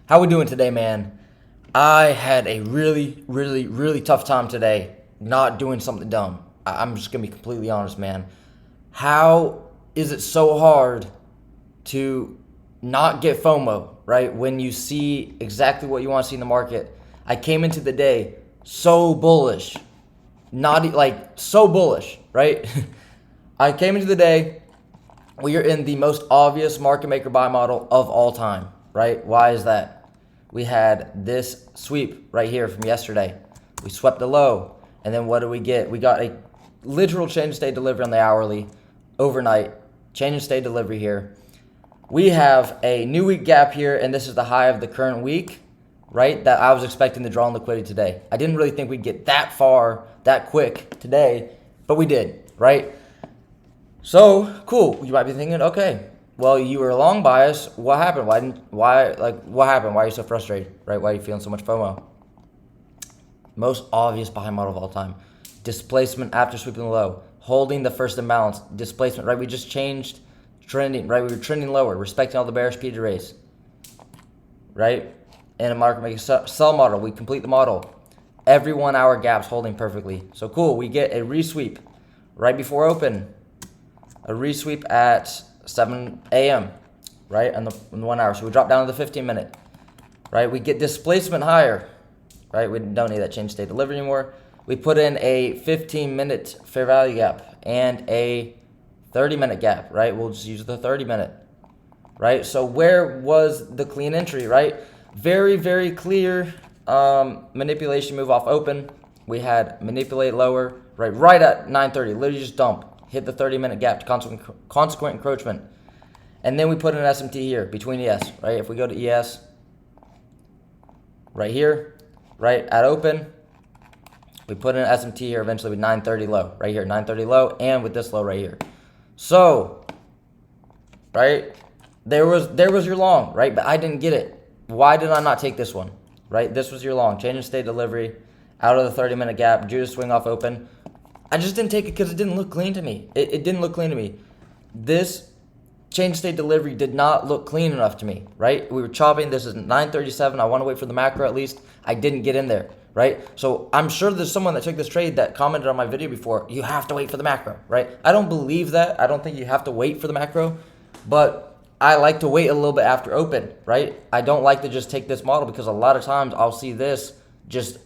How we doing today, man? I had a really tough time today not doing something dumb. I'm just going to be completely honest, man. How is it so hard to not get FOMO, right? When you see exactly what you want to see in the market. I came into the day so bullish, so bullish, right? I came into the day, we are in the most obvious market maker buy model of all time, right? Why is that? We had this sweep right here from yesterday. We swept a low, and then what do we get? We got a literal change of state delivery on the hourly overnight, change of state delivery here. We have a new week gap here, and this is the high of the current week, right? That I was expecting to draw on liquidity today. I didn't really think we'd get that far, that quick today, but we did, right? So, cool. You might be thinking, okay, well, you were long bias. What happened? What happened? Why are you so frustrated, right? Why are you feeling so much FOMO? Most obvious buy model of all time. Displacement after sweeping the low. Holding the first imbalance. Displacement, right? We just changed trending, right? We were trending lower, respecting all the bearish P to raise, right? In a market making sell model, we complete the model. Every 1 hour gaps holding perfectly. So cool, we get a resweep right before open. A resweep at 7 a.m., right, in the 1 hour. So we drop down to the 15-minute, right? We get displacement higher, right? We don't need that change state delivery anymore. We put in a 15-minute fair value gap and a 30-minute gap, right? We'll just use the 30-minute, right? So where was the clean entry, right? Very clear manipulation move off open. We had manipulate lower, right at 9:30, literally just dump. Hit the 30-minute gap to consequent encroachment. And then we put an SMT here between ES, right? If we go to ES, right here, right at open, we put in an SMT here eventually with 930 low, right here, 930 low, and with this low right here. So, right, there was your long, right? But I didn't get it. Why did I not take this one, right? This was your long. Change in state delivery, out of the 30-minute gap, Judas swing off open. I just didn't take it because it didn't look clean to me. It didn't look clean to me. This change state delivery did not look clean enough to me, right? We were chopping. This is 937. I want to wait for the macro at least. I didn't get in there, right? So I'm sure there's someone that took this trade that commented on my video before, you have to wait for the macro, right? I don't believe that. I don't think you have to wait for the macro, but I like to wait a little bit after open, right? I don't like to just take this model because a lot of times I'll see this just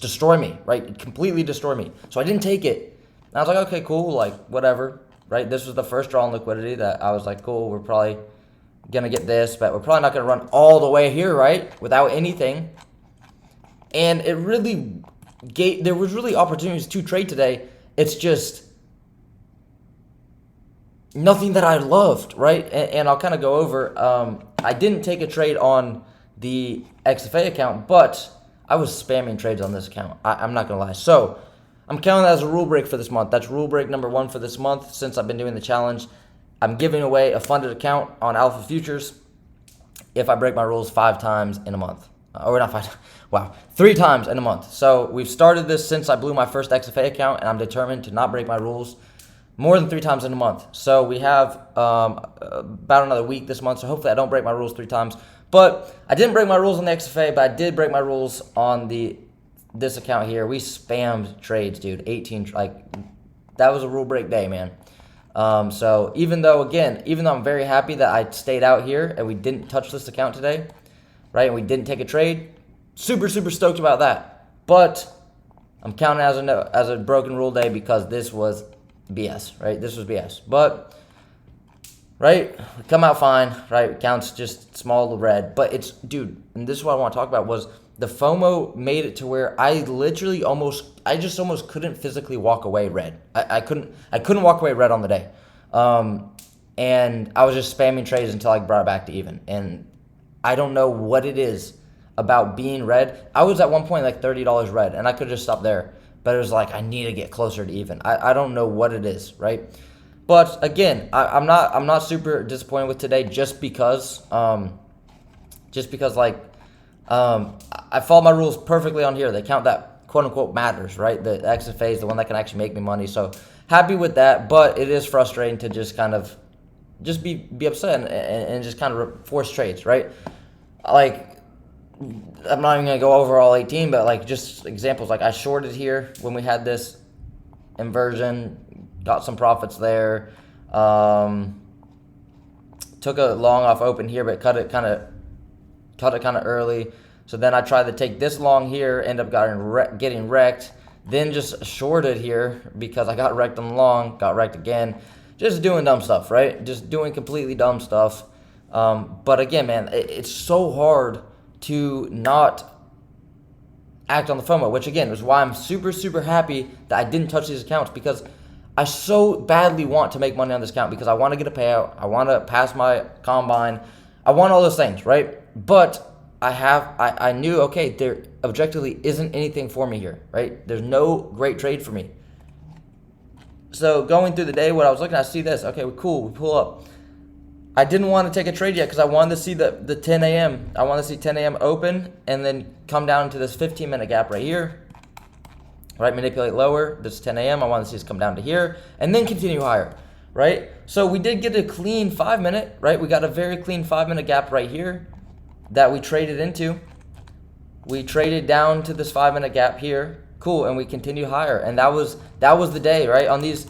destroy me, right? Completely destroy me. So I didn't take it. And I was like, okay, cool, like whatever, right? This was the first draw on liquidity that I was like, cool, we're probably gonna get this, but we're probably not gonna run all the way here, right? Without anything. And it really there was really opportunities to trade today. It's just nothing that I loved, right? And I'll kind of go over. I didn't take a trade on the XFA account, but I was spamming trades on this account. I'm not going to lie. So I'm counting that as a rule break for this month. That's rule break number 1 for this month since I've been doing the challenge. I'm giving away a funded account on Alpha Futures if I break my rules 5 times in a month. Or not 5 wow, 3 times in a month. So we've started this since I blew my first XFA account, and I'm determined to not break my rules more than 3 times in a month. So we have about another week this month, so hopefully I don't break my rules 3 times. But I didn't break my rules on the XFA, but I did break my rules on this account here. We spammed trades, dude. 18, that was a rule break day, man. So even though I'm very happy that I stayed out here and we didn't touch this account today, right, and we didn't take a trade, super stoked about that. But I'm counting as a broken rule day because this was BS, right? This was BS. But right, we come out fine, right? Counts just small red, but it's, dude, and this is what I want to talk about was the FOMO made it to where I just almost couldn't physically walk away red. I couldn't walk away red on the day, and I was just spamming trades until I brought it back to even. And I don't know what it is about being red. I was at one point like $30 red, and I could just stop there, but it was like I need to get closer to even. I don't know what it is, right? But again, I'm not super disappointed with today just because I follow my rules perfectly on here. They count that quote unquote matters, right? The XFA is the one that can actually make me money. So happy with that, but it is frustrating to just kind of be upset and just kind of force trades, right? like, I'm not even gonna go over all 18, but like just examples. Like I shorted here when we had this inversion, got some profits there. Took a long off open here, but cut it kind of early. So then I tried to take this long here, end up getting wrecked. Then just shorted here because I got wrecked on the long, got wrecked again. Just doing dumb stuff, right? Just doing completely dumb stuff. But again, man, it's so hard to not act on the FOMO, which again is why I'm super, super happy that I didn't touch these accounts, because I so badly want to make money on this account because I want to get a payout. I want to pass my combine. I want all those things, right? But I knew, okay, there objectively isn't anything for me here, right? There's no great trade for me. So going through the day, what I was looking at, I see this. Okay, cool, we pull up. I didn't want to take a trade yet because I wanted to see the 10 a.m. I want to see 10 a.m. open and then come down to this 15-minute gap right here. Right, manipulate lower. This is 10 a.m. I want to see this come down to here and then continue higher, right? So we did get a clean 5-minute, right? We got a very clean 5-minute gap right here that we traded into. We traded down to this 5-minute gap here. Cool, and we continue higher. And that was the day, right? On these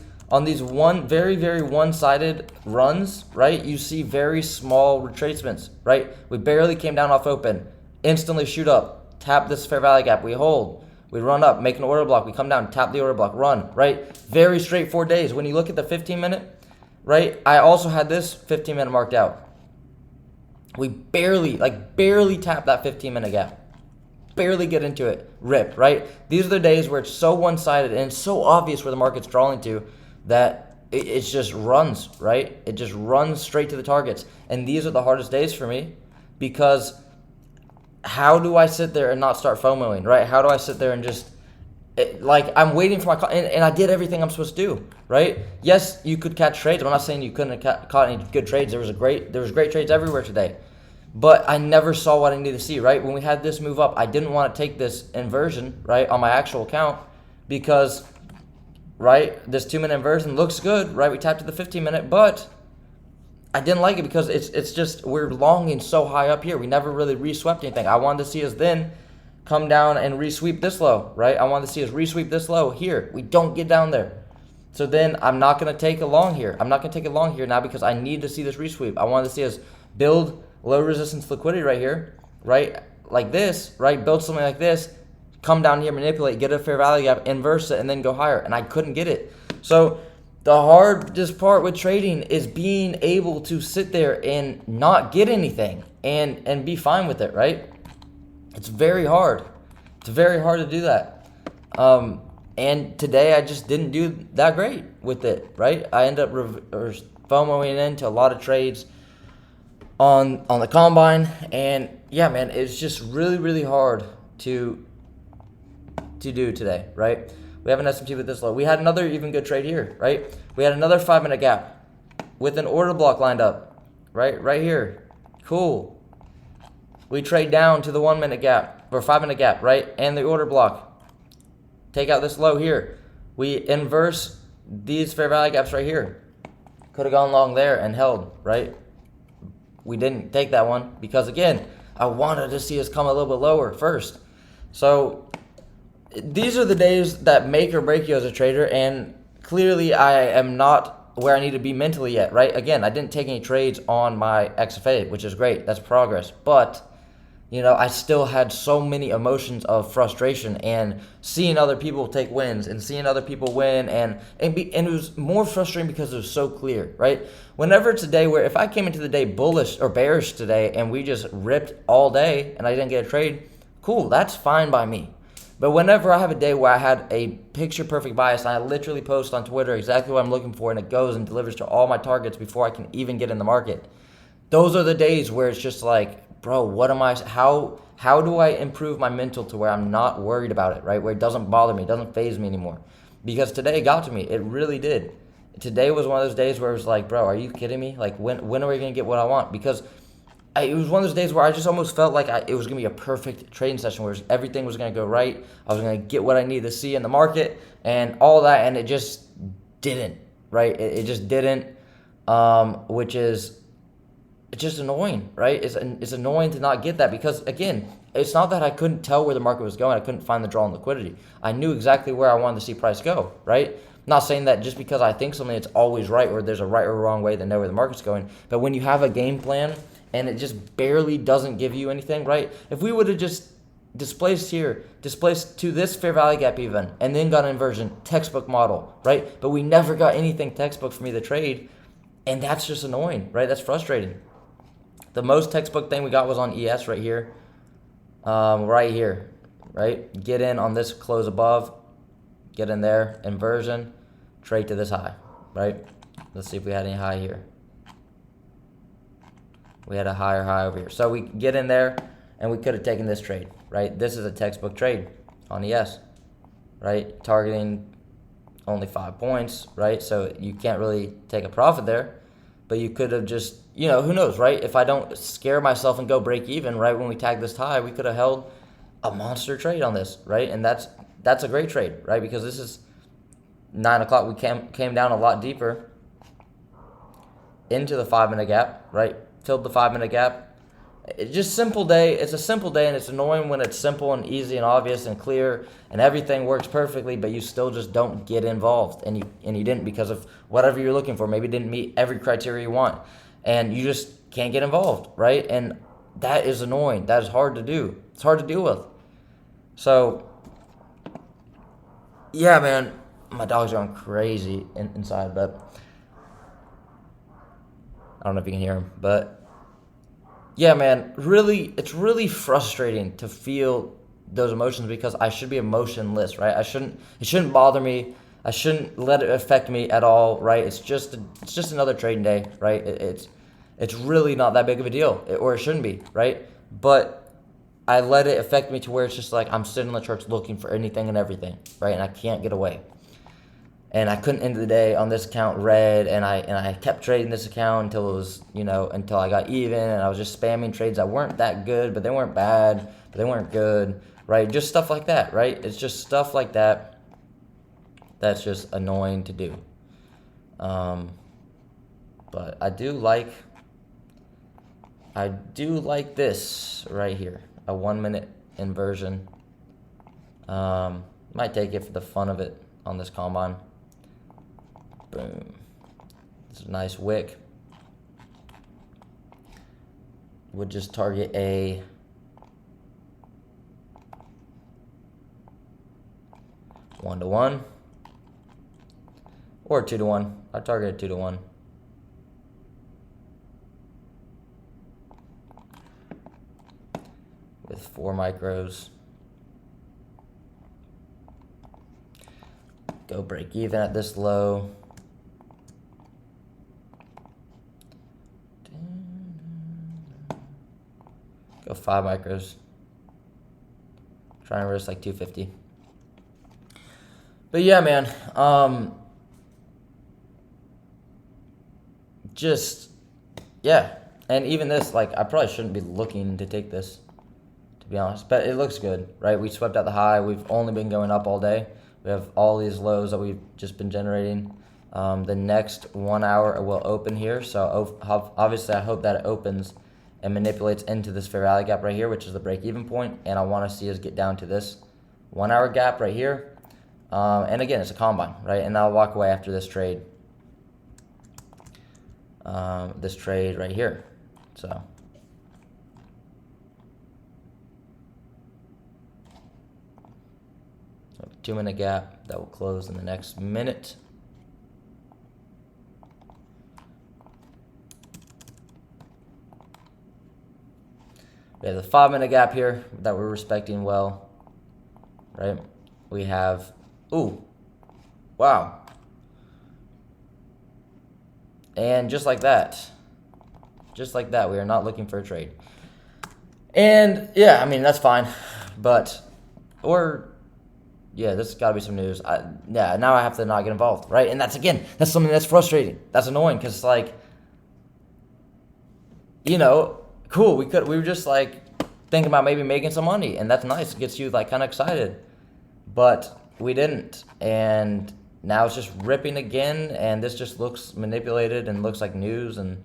very, very one-sided runs, right? You see very small retracements, right? We barely came down off open, instantly shoot up, tap this fair value gap, we hold, we run up, make an order block, we come down, tap the order block, run, right? Very straightforward days. When you look at the 15-minute, right? I also had this 15-minute marked out. We barely tap that 15-minute gap. Barely get into it, rip, right? These are the days where it's so one-sided and it's so obvious where the market's drawing to that it just runs, right? It just runs straight to the targets. And these are the hardest days for me because how do I sit there and not start FOMOing, right? How do I sit there and just, I'm waiting for my, and I did everything I'm supposed to do, right? Yes, you could catch trades. I'm not saying you couldn't have caught any good trades. There was great trades everywhere today. But I never saw what I needed to see, right? When we had this move up, I didn't want to take this inversion, right, on my actual account because, right, this 2-minute inversion looks good, right? We tapped to the 15-minute, but I didn't like it because it's just we're longing so high up here. We never really reswept anything. I wanted to see us then come down and resweep this low, right? I wanted to see us resweep this low here. We don't get down there. So then I'm not going to take a long here. I'm not going to take a long here now because I need to see this resweep. I wanted to see us build low resistance liquidity right here, right? Like this, right? Build something like this, come down here, manipulate, get a fair value gap, inverse it, and then go higher. And I couldn't get it. So the hardest part with trading is being able to sit there and not get anything and be fine with it, right? It's very hard. It's very hard to do that. And today I just didn't do that great with it, right? I ended up FOMOing into a lot of trades on the combine, and yeah, man, it's just really, really hard to do today, right? We have an S&P with this low. We had another even good trade here, right? We had another 5-minute gap with an order block lined up, right here. Cool. We trade down to the 1-minute gap or 5-minute gap, right? And the order block. Take out this low here. We inverse these fair value gaps right here. Could have gone long there and held, right? We didn't take that one because, again, I wanted to see us come a little bit lower first. So these are the days that make or break you as a trader, and clearly I am not where I need to be mentally yet, right? Again, I didn't take any trades on my XFA, which is great. That's progress. But, you know, I still had so many emotions of frustration and seeing other people take wins and seeing other people win, and it was more frustrating because it was so clear, right? Whenever it's a day where if I came into the day bullish or bearish today and we just ripped all day and I didn't get a trade, cool, that's fine by me. But whenever I have a day where I had a picture perfect bias and I literally post on Twitter exactly what I'm looking for and it goes and delivers to all my targets before I can even get in the market, those are the days where it's just like, bro, what am I, how do I improve my mental to where I'm not worried about it, right? Where it doesn't bother me, it doesn't faze me anymore. Because today it got to me, it really did. Today was one of those days where it was like, bro, are you kidding me? Like, when are we going to get what I want? Because it was one of those days where I just almost felt like it was going to be a perfect trading session where everything was going to go right. I was going to get what I needed to see in the market and all that, and it just didn't, right? It just didn't, which is it's just annoying, right? It's annoying to not get that because, again, it's not that I couldn't tell where the market was going. I couldn't find the draw in liquidity. I knew exactly where I wanted to see price go, right? Not saying that just because I think something it's always right or there's a right or wrong way to know where the market's going. But when you have a game plan and it just barely doesn't give you anything, right? If we would have just displaced to this fair value gap even, and then got an inversion, textbook model, right? But we never got anything textbook for me to trade, and that's just annoying, right? That's frustrating. The most textbook thing we got was on ES right here, right? Get in on this close above, get in there, inversion, trade to this high, right? Let's see if we had any high here. We had a higher high over here. So we get in there, and we could have taken this trade, right? This is a textbook trade on ES, right? Targeting only 5 points, right? So you can't really take a profit there, but you could have just, who knows, right? If I don't scare myself and go break even, right, when we tag this high, we could have held a monster trade on this, right? And that's a great trade, right? Because this is 9 o'clock. We came down a lot deeper into the 5-minute gap, right? Filled the 5-minute gap. It's just simple day. It's a simple day, and it's annoying when it's simple and easy and obvious and clear and everything works perfectly, but you still just don't get involved, and you didn't because of whatever you're looking for. Maybe it didn't meet every criteria you want, and you just can't get involved, right? And that is annoying. That is hard to do. It's hard to deal with. So, yeah, man, my dog's going crazy inside, but I don't know if you can hear him, but yeah, man, it's really frustrating to feel those emotions because I should be emotionless, right? It shouldn't bother me. I shouldn't let it affect me at all, right? It's just another trading day, right? It's really not that big of a deal, or it shouldn't be, right? But I let it affect me to where it's just like I'm sitting on the charts looking for anything and everything, right? And I can't get away. And I couldn't end the day on this account red, and I kept trading this account until it was, until I got even, and I was just spamming trades that weren't that good, but they weren't bad, but they weren't good, right? Just stuff like that, right? It's just stuff like that that's just annoying to do. But I do like this right here, a 1-minute inversion. Might take it for the fun of it on this combine. Boom. It's a nice wick. Would just target a 1-to-1 or 2-to-1. I target a 2-to-1. With 4 micros. Go break even at this low. Go 5 micros. Trying to risk like 250. But yeah, man. Yeah. And even this, like, I probably shouldn't be looking to take this, to be honest. But it looks good, right? We swept out the high. We've only been going up all day. We have all these lows that we've just been generating. The next 1 hour will open here. So obviously I hope that it opens and manipulates into this fair value gap right here, which is the break-even point. And I want to see us get down to this 1 hour gap right here. And again, it's a combine, right? And I'll walk away after this trade. This trade right here. So 2-minute gap that will close in the next minute. We have the 5-minute gap here that we're respecting well, right? We have, ooh, wow. And just like that, we are not looking for a trade. And yeah, I mean, that's fine, but, yeah, this has got to be some news. Now I have to not get involved, right? And that's something that's frustrating. That's annoying because, like, cool. We were just like thinking about maybe making some money, and that's nice. It gets you like kind of excited, but we didn't, and now it's just ripping again, and this just looks manipulated and looks like news, and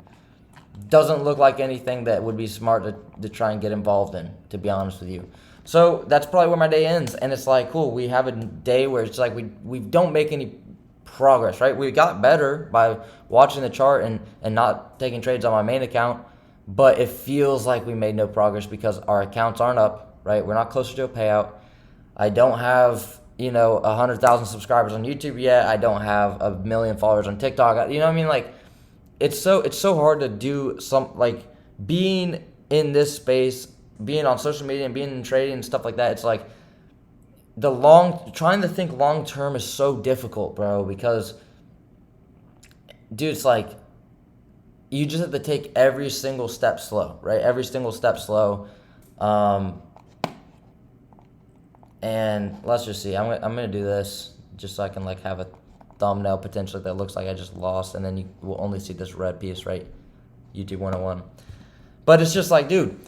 doesn't look like anything that would be smart to try and get involved in, to be honest with you. So that's probably where my day ends. And it's like, cool, we have a day where it's like we don't make any progress, right? We got better by watching the chart and not taking trades on my main account, but it feels like we made no progress because our accounts aren't up, right? We're not closer to a payout. I don't have, 100,000 subscribers on YouTube yet. I don't have 1 million followers on TikTok. You know what I mean? Like, it's so hard to do like being in this space, being on social media and being in trading and stuff like that. It's like trying to think long term is so difficult, bro, because dude, it's like you just have to take every single step slow, right? Every single step slow. And let's just see. I'm gonna do this just so I can like have a thumbnail potentially that looks like I just lost, and then you will only see this red piece, right? YouTube 101. But it's just like, dude,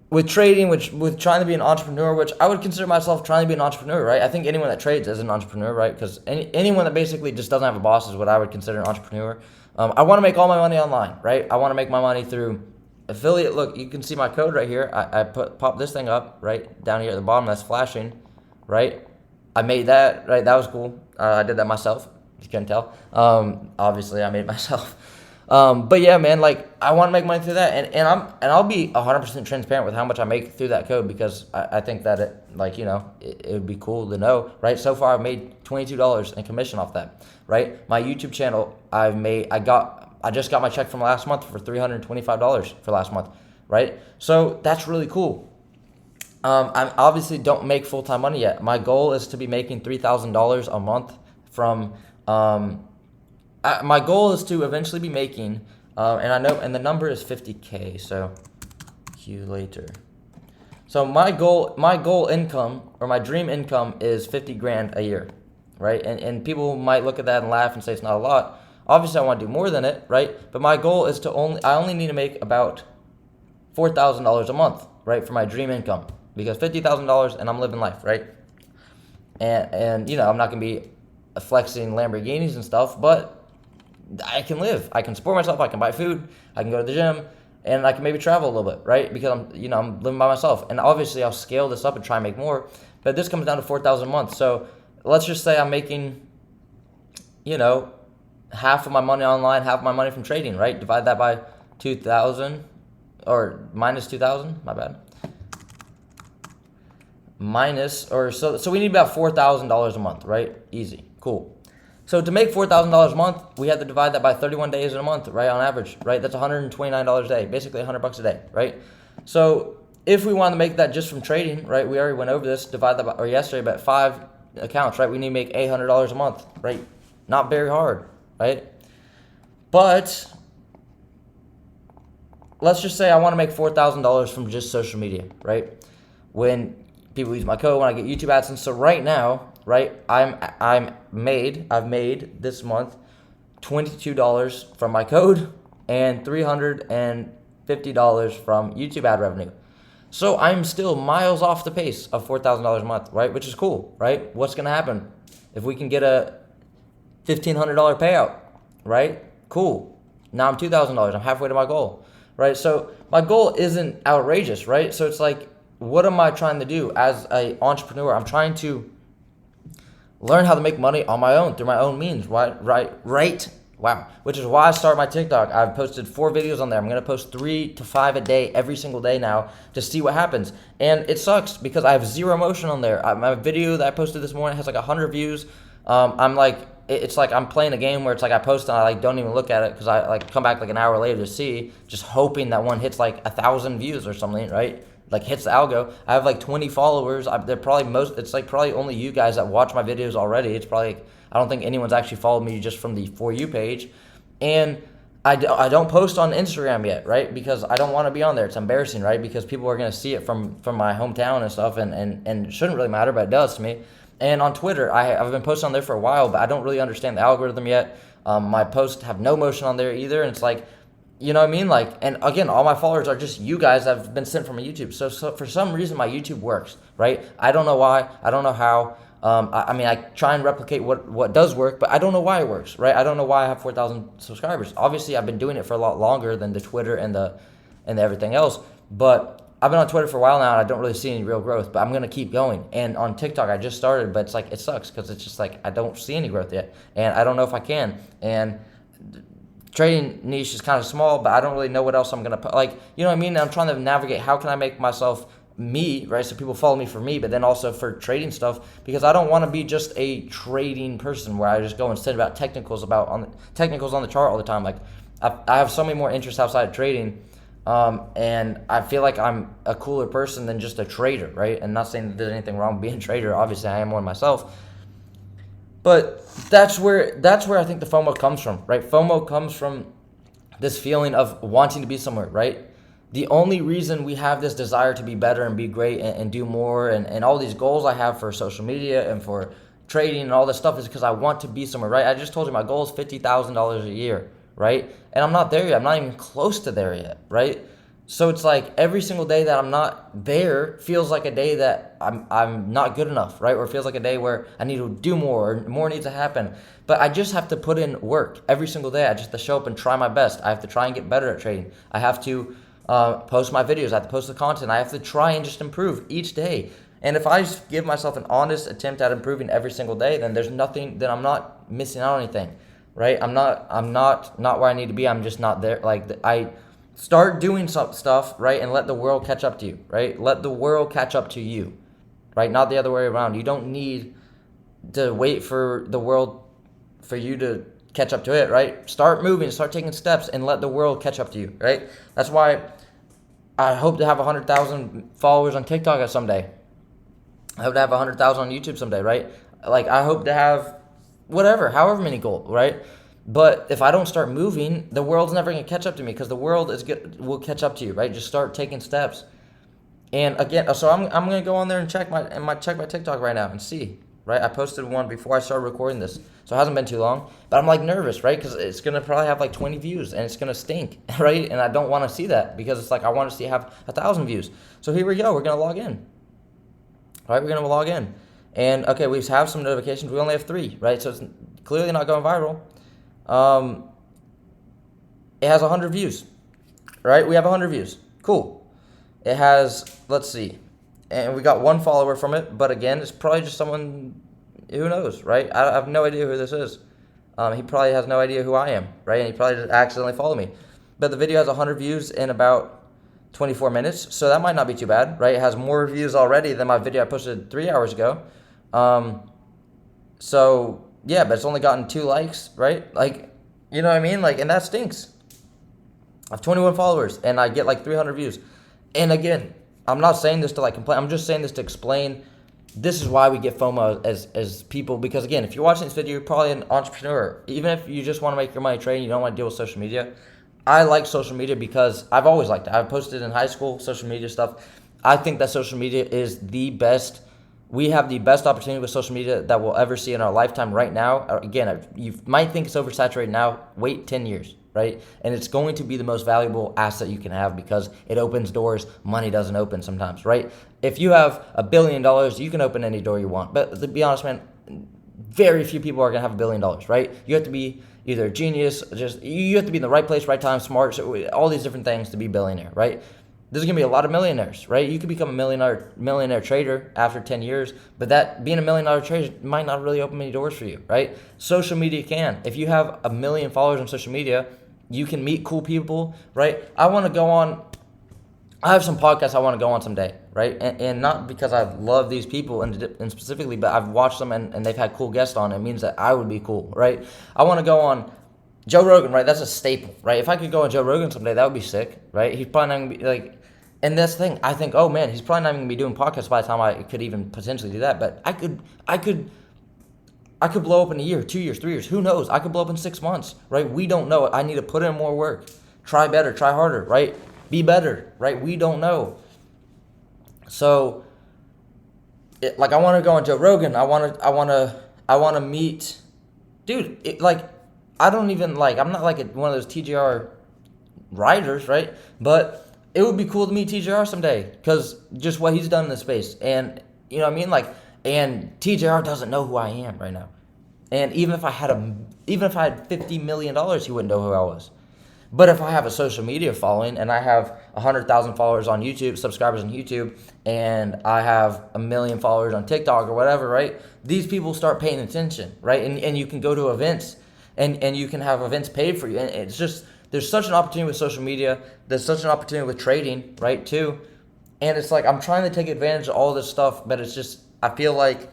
with trading, with trying to be an entrepreneur, which I would consider myself trying to be an entrepreneur, right? I think anyone that trades is an entrepreneur, right? Because anyone that basically just doesn't have a boss is what I would consider an entrepreneur. I want to make all my money online, right? I want to make my money through affiliate. Look, you can see my code right here. I pop this thing up right down here at the bottom. That's flashing, right? I made that, right? That was cool. I did that myself. You couldn't tell. Obviously, I made it myself. But yeah, man, like I want to make money through that, and I'll be 100% transparent with how much I make through that code because I think that it would be cool to know, right? So far, I've made $22 in commission off that, right? My YouTube channel, I just got my check from last month for $325 for last month, right? So that's really cool. I obviously don't make full-time money yet. My goal is to be making $3,000 a month from. My goal is to eventually be making, and the number is 50K. So, Q later. So my goal income or my dream income is 50 grand a year, right? And people might look at that and laugh and say it's not a lot. Obviously, I want to do more than it, right? But my goal is I only need to make about $4,000 a month, right, for my dream income, because $50,000 and I'm living life, right? And I'm not gonna be flexing Lamborghinis and stuff, but I can live. I can support myself. I can buy food. I can go to the gym, and I can maybe travel a little bit, right? Because I'm living by myself, and obviously I'll scale this up and try and make more. But this comes down to $4,000 a month. So let's just say I'm making, half of my money online, half of my money from trading, right? Divide that by 2,000 or minus 2,000. My bad. So we need about $4,000 a month, right? Easy, cool. So to make $4,000 a month, we have to divide that by 31 days in a month, right? On average, right? That's $129 a day, basically $100 a day, right? So if we want to make that just from trading, right? We already went over this. Divide that yesterday, but 5 accounts, right? We need to make $800 a month, right? Not very hard, right? But let's just say I want to make $4,000 from just social media, right? When people use my code, when I get YouTube AdSense. So right now, right, I've made this month $22 from my code and $350 from YouTube ad revenue. So I'm still miles off the pace of $4,000 a month, right? Which is cool, right? What's gonna happen if we can get a $1,500 payout, right? Cool. Now I'm $2,000. I'm halfway to my goal, right? So my goal isn't outrageous, right? So it's like, what am I trying to do as an entrepreneur? I'm trying to learn how to make money on my own through my own means, right? Wow. Which is why I started my TikTok. I've posted 4 videos on there. I'm going to post 3 to 5 a day every single day now to see what happens. And it sucks because I have zero motion on there. My video that I posted this morning has like 100 views. It's like I'm playing a game where it's like I post and I like don't even look at it because I like come back like an hour later to see, just hoping that one hits like 1,000 views or something, right? Like hits the algo. I have like 20 followers. It's like probably only you guys that watch my videos already. It's probably, I don't think anyone's actually followed me just from the For You page. And I don't post on Instagram yet, right? Because I don't want to be on there. It's embarrassing, right? Because people are going to see it from my hometown and stuff, and it shouldn't really matter, but it does to me. And on Twitter, I've been posting on there for a while, but I don't really understand the algorithm yet. My posts have no motion on there either, and it's like, you know what I mean? Like, and again, all my followers are just you guys that have been sent from YouTube. So for some reason, my YouTube works, right? I don't know why. I don't know how. I mean, I try and replicate what does work, but I don't know why it works, right? I don't know why I have 4,000 subscribers. Obviously, I've been doing it for a lot longer than the Twitter and the everything else, but I've been on Twitter for a while now, and I don't really see any real growth, but I'm going to keep going. And on TikTok, I just started, but it's like, it sucks because it's just like, I don't see any growth yet, and I don't know if I can. And trading niche is kind of small, but I don't really know what else I'm going to put. Like, you know what I mean? I'm trying to navigate, how can I make myself me, right? So people follow me for me, but then also for trading stuff, because I don't want to be just a trading person where I just go and sit about technicals on the chart all the time. Like, I have so many more interests outside of trading. And I feel like I'm a cooler person than just a trader, right? And not saying that there's anything wrong with being a trader. Obviously, I am one myself. But that's where I think the FOMO comes from, right? FOMO comes from this feeling of wanting to be somewhere, right? The only reason we have this desire to be better and be great and do more and all these goals I have for social media and for trading and all this stuff is because I want to be somewhere, right? I just told you my goal is $50,000 a year, right? And I'm not there yet. I'm not even close to there yet, right? So it's like every single day that I'm not there feels like a day that I'm not good enough, right? Or it feels like a day where I need to do more or more needs to happen. But I just have to put in work every single day. I just have to show up and try my best. I have to try and get better at trading. I have to post my videos. I have to post the content. I have to try and just improve each day. And if I just give myself an honest attempt at improving every single day, then there's nothing, then I'm not missing out on anything, right? I'm not where I need to be. I'm just not there. Like, I start doing some stuff, right? And let the world catch up to you, right? Let the world catch up to you, right? Not the other way around. You don't need to wait for the world for you to catch up to it, right? Start moving, start taking steps, and let the world catch up to you, right? That's why I hope to have 100,000 followers on TikTok someday. I hope to have 100,000 on YouTube someday, right? Like, I hope to have however many goals, right? But if I don't start moving, the world's never going to catch up to me, because the world will catch up to you, right? Just start taking steps. And again, so I'm going to go on there and check my TikTok right now and see, right? I posted one before I started recording this, so it hasn't been too long. But I'm like nervous, right? Because it's going to probably have like 20 views and it's going to stink, right? And I don't want to see that, because it's like I want to see have 1,000 views. So here we go. We're going to log in. All right, we're going to log in. And okay, we have some notifications. We only have 3, right? So it's clearly not going viral. It has 100 views, right? We have 100 views. Cool. It has, let's see, and we got 1 follower from it, but again, it's probably just someone, who knows, right? I have no idea who this is. He probably has no idea who I am, right? And he probably just accidentally followed me. But the video has 100 views in about 24 minutes, so that might not be too bad, right? It has more views already than my video I posted 3 hours ago. So yeah, but it's only gotten 2 likes, right? Like, you know what I mean? Like, and that stinks. I have 21 followers and I get like 300 views. And again, I'm not saying this to like complain. I'm just saying this to explain. This is why we get FOMO as people, because again, if you're watching this video, you're probably an entrepreneur. Even if you just want to make your money trading, you don't want to deal with social media. I like social media because I've always liked it. I've posted in high school social media stuff. I think that social media is the best. We have the best opportunity with social media that we'll ever see in our lifetime right now. Again, you might think it's oversaturated now. Wait 10 years, right? And it's going to be the most valuable asset you can have, because it opens doors money doesn't open sometimes, right? If you have $1 billion, you can open any door you want. But to be honest, man, very few people are going to have $1 billion, right? You have to be either a genius, you have to be in the right place, right time, smart, so all these different things to be a billionaire, right? There's going to be a lot of millionaires, right? You could become a millionaire trader after 10 years, but that being a $1 million trader might not really open many doors for you, right? Social media can. If you have 1 million followers on social media, you can meet cool people, right? I have some podcasts I want to go on someday, right? And not because I love these people and specifically, but I've watched them and they've had cool guests on. It means that I would be cool, right? I want to go on Joe Rogan, right? That's a staple, right? If I could go on Joe Rogan someday, that would be sick, right? He's probably not going to be like, and that's the thing, I think, oh man, he's probably not even going to be doing podcasts by the time I could even potentially do that. But I could blow up in a year, 2 years, 3 years. Who knows? I could blow up in 6 months, right? We don't know. I need to put in more work, try better, try harder, right? Be better, right? We don't know. So, like, I want to go on Joe Rogan. I want to meet, dude. I'm not like one of those TGR writers, right? But it would be cool to meet TGR someday, because just what he's done in this space, and you know what I mean. Like, And TJR doesn't know who I am right now. And even if I had $50 million, he wouldn't know who I was. But if I have a social media following and I have 100,000 followers on YouTube, subscribers on YouTube, and I have 1 million followers on TikTok or whatever, right? These people start paying attention, right? And you can go to events and you can have events paid for you. And it's just, there's such an opportunity with social media. There's such an opportunity with trading, right, too. And it's like I'm trying to take advantage of all this stuff, but it's just, I feel like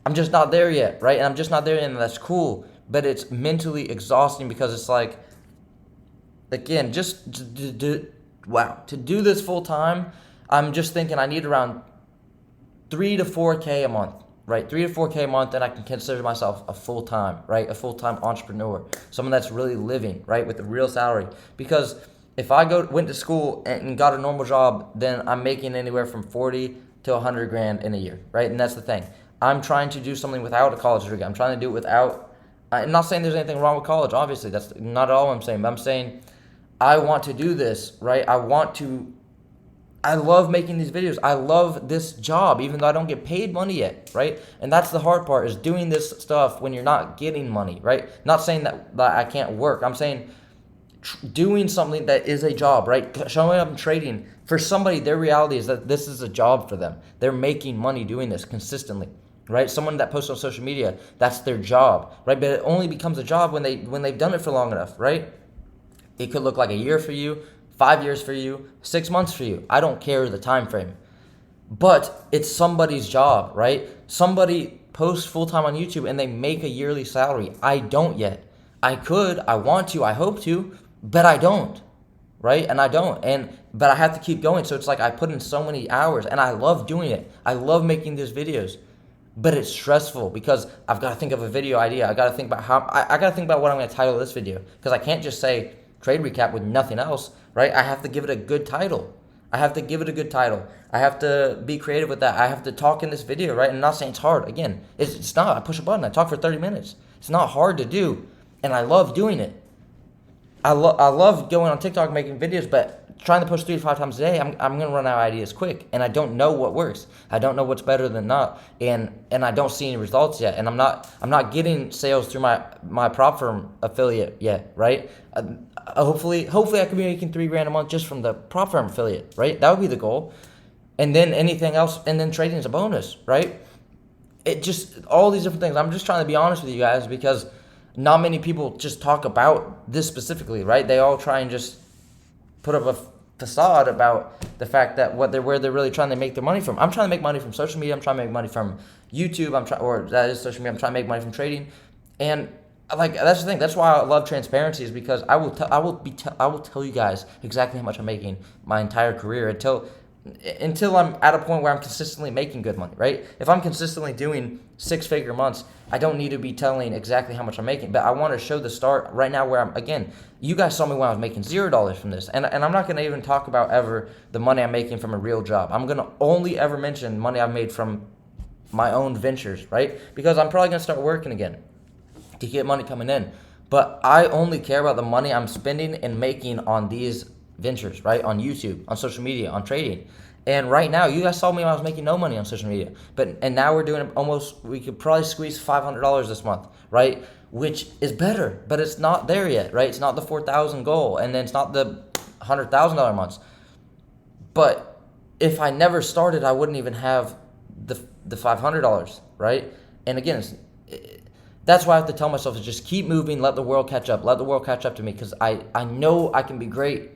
I'm just not there yet, right? And I'm just not there, and that's cool. But it's mentally exhausting because it's like, again, just to do this full time, I'm just thinking I need around 3 to 4K a month, right? 3 to 4K a month, and I can consider myself a full-time, right? A full-time entrepreneur, someone that's really living, right, with a real salary. Because if I went to school and got a normal job, then I'm making anywhere from 40 to 100 grand in a year, right? And that's the thing. I'm trying to do something without a college degree. I'm trying to do it without. I'm not saying there's anything wrong with college. Obviously, that's not all I'm saying. But I'm saying I want to do this, right? I love making these videos. I love this job, even though I don't get paid money yet, right? And that's the hard part, is doing this stuff when you're not getting money, right? Not saying that I can't work. I'm saying doing something that is a job, right? Showing up and trading. For somebody, their reality is that this is a job for them. They're making money doing this consistently, right? Someone that posts on social media, that's their job, right? But it only becomes a job when they've done it for long enough, right? It could look like a year for you, 5 years for you, 6 months for you. I don't care the time frame. But it's somebody's job, right? Somebody posts full-time on YouTube and they make a yearly salary. I don't yet. I could, I want to, I hope to, but I don't, right? And I don't. But I have to keep going. So it's like I put in so many hours and I love doing it. I love making these videos. But it's stressful because I've got to think of a video idea. I got to think about I got to think about what I'm going to title this video, because I can't just say trade recap with nothing else, right? I have to give it a good title. I have to be creative with that. I have to talk in this video, right? And I'm not saying it's hard. Again, it's not. I push a button. I talk for 30 minutes. It's not hard to do, and I love doing it. I love going on TikTok making videos, but trying to post 3 to 5 times a day, I'm going to run out of ideas quick, and I don't know what works. I don't know what's better than not, and I don't see any results yet, and I'm not getting sales through my prop firm affiliate yet, right? Hopefully I could be making $3,000 a month just from the prop firm affiliate, right? That would be the goal, and then anything else, and then trading is a bonus, right? It just, all these different things. I'm just trying to be honest with you guys, because not many people just talk about this specifically, right? They all try and just put up a facade about the fact that where they're really trying to make their money from. I'm trying to make money from social media. I'm trying to make money from YouTube. Or that is social media. I'm trying to make money from trading, and like that's the thing. That's why I love transparency, is because I will tell you guys exactly how much I'm making my entire career until I'm at a point where I'm consistently making good money, right? If I'm consistently doing 6-figure months, I don't need to be telling exactly how much I'm making, but I want to show the start right now where you guys saw me when I was making $0 from this, and I'm not going to even talk about ever the money I'm making from a real job. I'm going to only ever mention money I've made from my own ventures, right? Because I'm probably going to start working again to get money coming in, but I only care about the money I'm spending and making on these ventures, right? On YouTube, on social media, on trading. And right now, you guys saw me when I was making no money on social media, and now we're doing we could probably squeeze $500 this month, right? Which is better, but it's not there yet, right? It's not the 4,000 goal, and then it's not the $100,000 months. But if I never started, I wouldn't even have the $500, right? And again, that's why I have to tell myself to just keep moving, let the world catch up to me, because I know I can be great.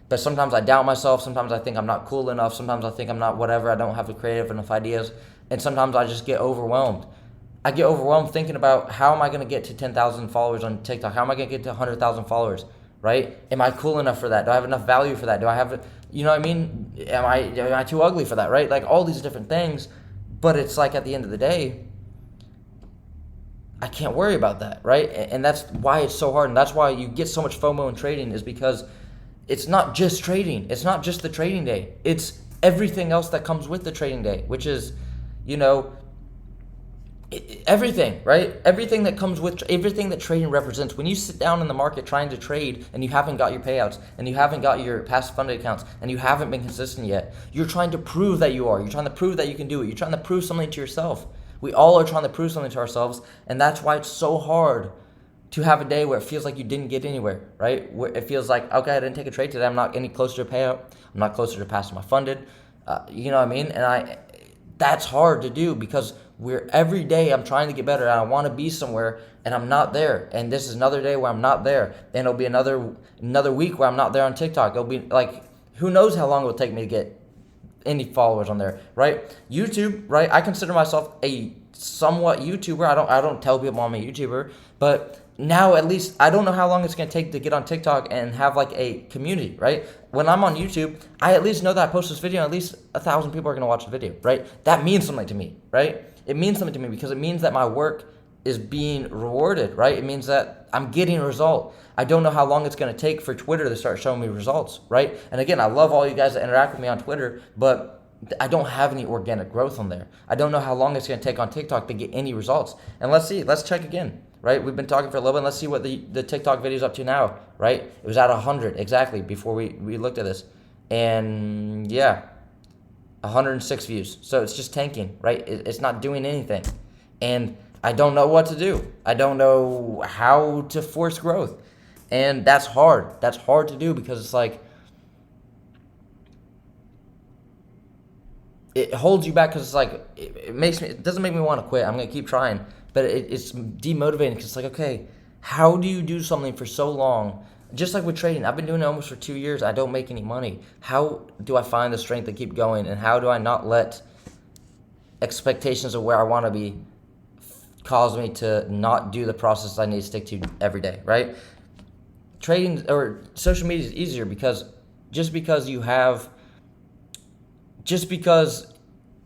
But sometimes I doubt myself. Sometimes I think I'm not cool enough. Sometimes I think I'm not whatever. I don't have the creative enough ideas. And sometimes I just get overwhelmed. I get overwhelmed thinking about, how am I going to get to 10,000 followers on TikTok? How am I going to get to 100,000 followers, right? Am I cool enough for that? Do I have enough value for that? Do I have, you know what I mean? Am I too ugly for that, right? Like all these different things. But it's like at the end of the day, I can't worry about that, right? And that's why it's so hard. And that's why you get so much FOMO in trading, is because it's not just trading. It's not just the trading day. It's everything else that comes with the trading day, which is, everything, right? Everything that comes with everything that trading represents. When you sit down in the market trying to trade and you haven't got your payouts and you haven't got your passive funded accounts and you haven't been consistent yet, you're trying to prove that you are. You're trying to prove that you can do it. You're trying to prove something to yourself, We all are trying to prove something to ourselves, and that's why it's so hard to have a day where it feels like you didn't get anywhere, right? Where it feels like, okay, I didn't take a trade today. I'm not any closer to payout. I'm not closer to passing my funded. You know what I mean? And that's hard to do because every day I'm trying to get better and I want to be somewhere and I'm not there. And this is another day where I'm not there. Then it'll be another week where I'm not there on TikTok. It'll be like, who knows how long it will take me to get any followers on there, right? YouTube, right? I consider myself a somewhat YouTuber. I don't tell people I'm a YouTuber, but now at least I don't know how long it's gonna take to get on TikTok and have like a community, right? When I'm on YouTube, I at least know that I post this video, and at least 1,000 people are gonna watch the video, right? That means something to me, right? It means something to me because it means that my work is being rewarded, right? It means that I'm getting a result. I don't know how long it's going to take for Twitter to start showing me results, right? And again, I love all you guys that interact with me on Twitter, but I don't have any organic growth on there. I don't know how long it's going to take on TikTok to get any results. And let's see, let's check again, right? We've been talking for a little bit. Let's see what the TikTok video is up to now, right? It was at 100 exactly before we looked at this. And yeah, 106 views. So it's just tanking, right? It's not doing anything. And I don't know what to do. I don't know how to force growth. And that's hard. That's hard to do because it's like, it holds you back because it's like, it doesn't make me want to quit. I'm going to keep trying. But it's demotivating because it's like, okay, how do you do something for so long? Just like with trading, I've been doing it almost for 2 years. I don't make any money. How do I find the strength to keep going? And how do I not let expectations of where I want to be cause me to not do the process I need to stick to every day, right? Trading or social media is easier because just because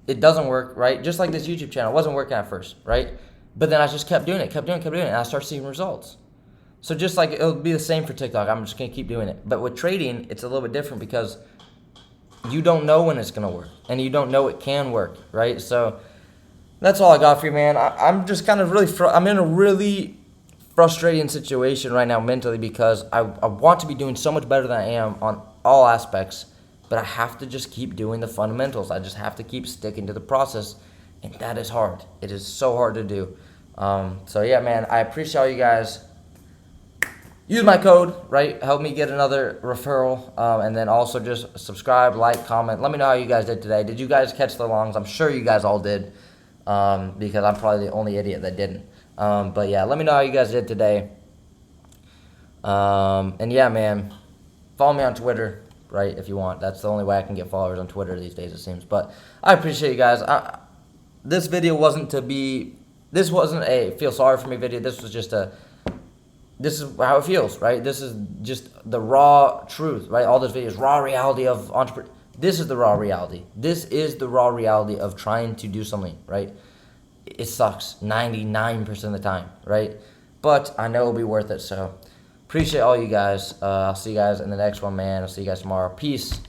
it doesn't work, right? Just like this YouTube channel, it wasn't working at first, right? But then I just kept doing it, and I started seeing results. So just like it'll be the same for TikTok, I'm just gonna keep doing it. But with trading, it's a little bit different because you don't know when it's gonna work, and you don't know it can work, right? So that's all I got for you, man. I'm just kind of I'm in a really frustrating situation right now mentally because I want to be doing so much better than I am on all aspects, but I have to just keep doing the fundamentals. I just have to keep sticking to the process, and that is hard. It is so hard to do. So yeah, man, I appreciate all you guys. Use my code, right? Help me get another referral, and then also just subscribe, like, comment. Let me know how you guys did today. Did you guys catch the longs? I'm sure you guys all did. Because I'm probably the only idiot that didn't. But yeah, let me know how you guys did today. And yeah, man, follow me on Twitter, right, if you want. That's the only way I can get followers on Twitter these days, it seems. But I appreciate you guys. This video wasn't a feel sorry for me video. This is how it feels, right? This is just the raw truth, right? All those videos, raw reality of entrepreneur. This is the raw reality. This is the raw reality of trying to do something, right? It sucks 99% of the time, right? But I know it'll be worth it. So appreciate all you guys. I'll see you guys in the next one, man. I'll see you guys tomorrow. Peace.